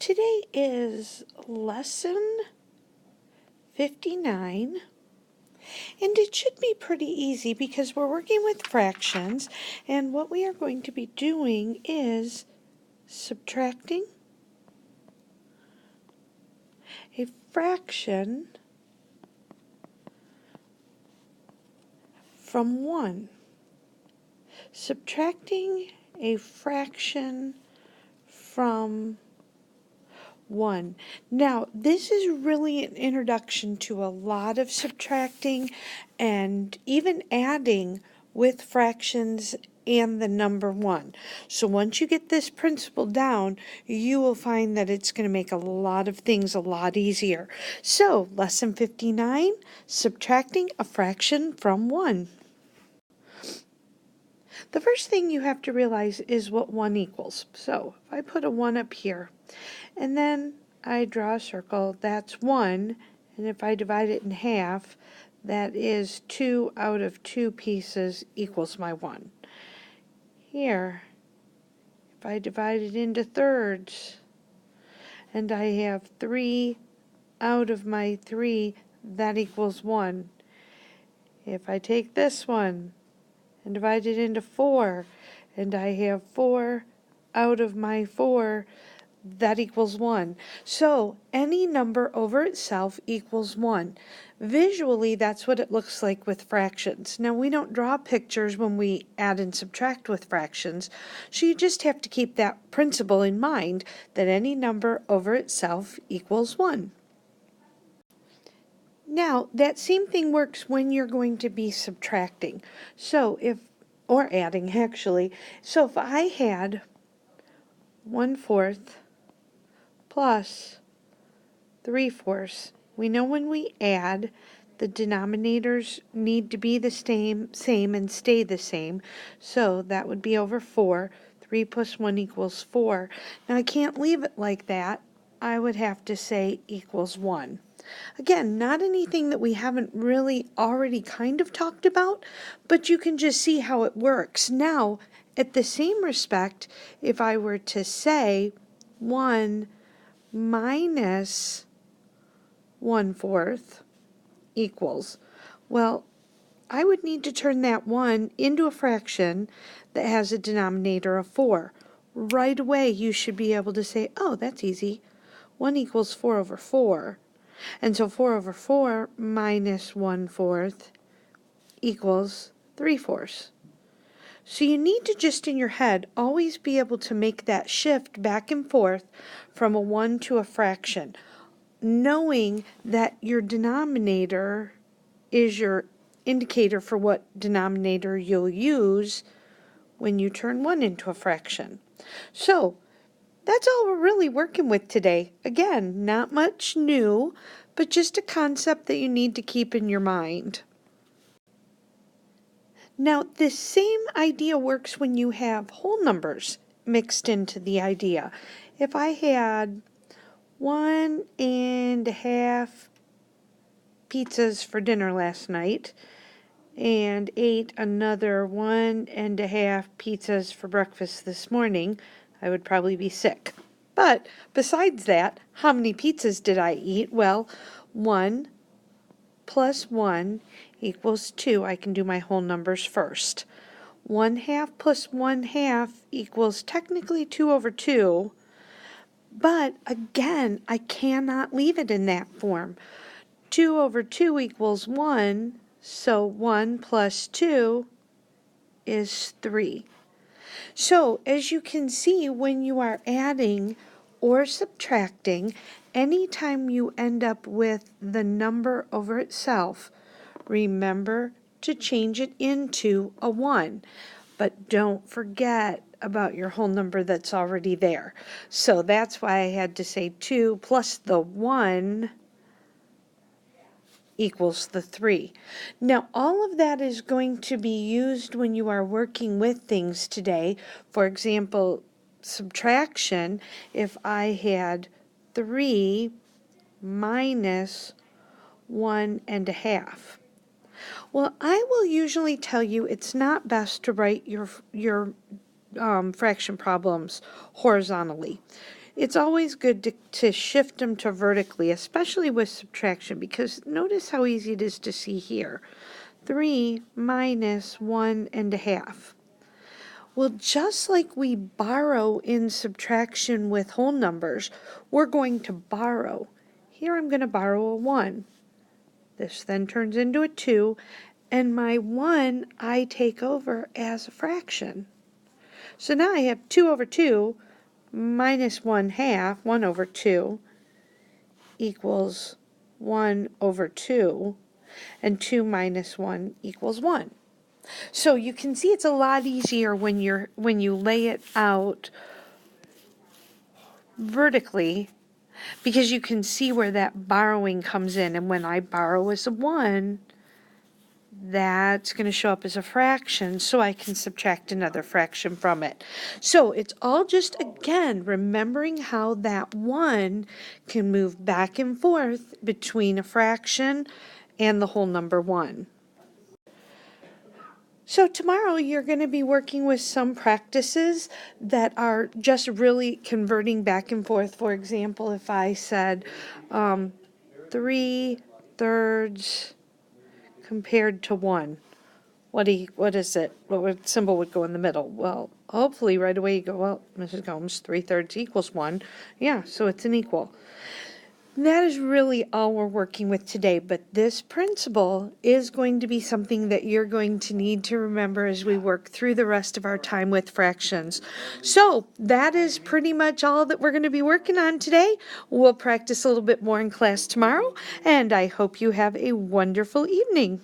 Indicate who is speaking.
Speaker 1: Today is lesson 59, and it should be pretty easy because we're working with fractions, and what we are going to be doing is subtracting a fraction from 1. Subtracting a fraction from 1. Now, this is really an introduction to a lot of subtracting and even adding with fractions and the number 1. So once you get this principle down, you will find that it's going to make a lot of things a lot easier. So, lesson 59, subtracting a fraction from 1. The first thing you have to realize is what 1 equals. So, if I put a 1 up here, and then I draw a circle, that's 1, and if I divide it in half, that is 2 out of 2 pieces equals my 1. Here, if I divide it into thirds, and I have 3 out of my 3, that equals 1. If I take this one and divide it into 4, and I have 4 out of my 4, that equals 1. So any number over itself equals 1. Visually, that's what it looks like with fractions. Now, we don't draw pictures when we add and subtract with fractions, so you just have to keep that principle in mind, that any number over itself equals 1. Now, that same thing works when you're going to be subtracting. Or adding, actually. So if I had 1/4 plus 3/4, we know when we add, the denominators need to be the same and stay the same. So that would be over 4. 3 plus 1 equals 4. Now I can't leave it like that. I would have to say equals 1. Again, not anything that we haven't really already kind of talked about, but you can just see how it works. Now, at the same respect, if I were to say 1 minus 1/4 equals, well, I would need to turn that 1 into a fraction that has a denominator of 4. Right away, you should be able to say, oh, that's easy. 1 equals 4 over 4. And so 4 over 4 minus 1/4 equals 3/4. So you need to just in your head always be able to make that shift back and forth from a 1 to a fraction, knowing that your denominator is your indicator for what denominator you'll use when you turn 1 into a fraction. So that's all we're really working with today. Again, not much new, but just a concept that you need to keep in your mind. Now, this same idea works when you have whole numbers mixed into the idea. If I had 1.5 pizzas for dinner last night and ate another 1.5 pizzas for breakfast this morning, I would probably be sick. But besides that, how many pizzas did I eat? Well, 1 plus 1 equals 2. I can do my whole numbers first. 1/2 plus 1/2 equals technically 2 over 2. But again, I cannot leave it in that form. 2 over 2 equals 1. So 1 plus 2 is 3. So, as you can see, when you are adding or subtracting, anytime you end up with the number over itself, remember to change it into a 1. But don't forget about your whole number that's already there. So that's why I had to say 2 plus the 1 equals the 3. Now, all of that is going to be used when you are working with things today. For example, subtraction, if I had 3 minus 1.5. Well, I will usually tell you it's not best to write your fraction problems horizontally. it's always good to shift them to vertically, especially with subtraction, because notice how easy it is to see here. 3 minus 1.5. Well, just like we borrow in subtraction with whole numbers, we're going to borrow. Here I'm going to borrow a 1. This then turns into a 2, and my 1 I take over as a fraction. So now I have 2 over 2 minus 1/2, 1 over 2, equals 1 over 2, and 2 minus 1 equals 1. So you can see it's a lot easier when you lay it out vertically, because you can see where that borrowing comes in. And when I borrow as a 1, that's going to show up as a fraction, so I can subtract another fraction from it. So it's all just, again, remembering how that 1 can move back and forth between a fraction and the whole number 1. So tomorrow you're going to be working with some practices that are just really converting back and forth. For example, if I said 3/3 compared to 1, what is it? What symbol would go in the middle? Well, hopefully right away you go, well, Mrs. Gomes, 3/3 equals 1. Yeah, so it's an equal. That is really all we're working with today, but this principle is going to be something that you're going to need to remember as we work through the rest of our time with fractions. So that is pretty much all that we're going to be working on today. We'll practice a little bit more in class tomorrow, and I hope you have a wonderful evening.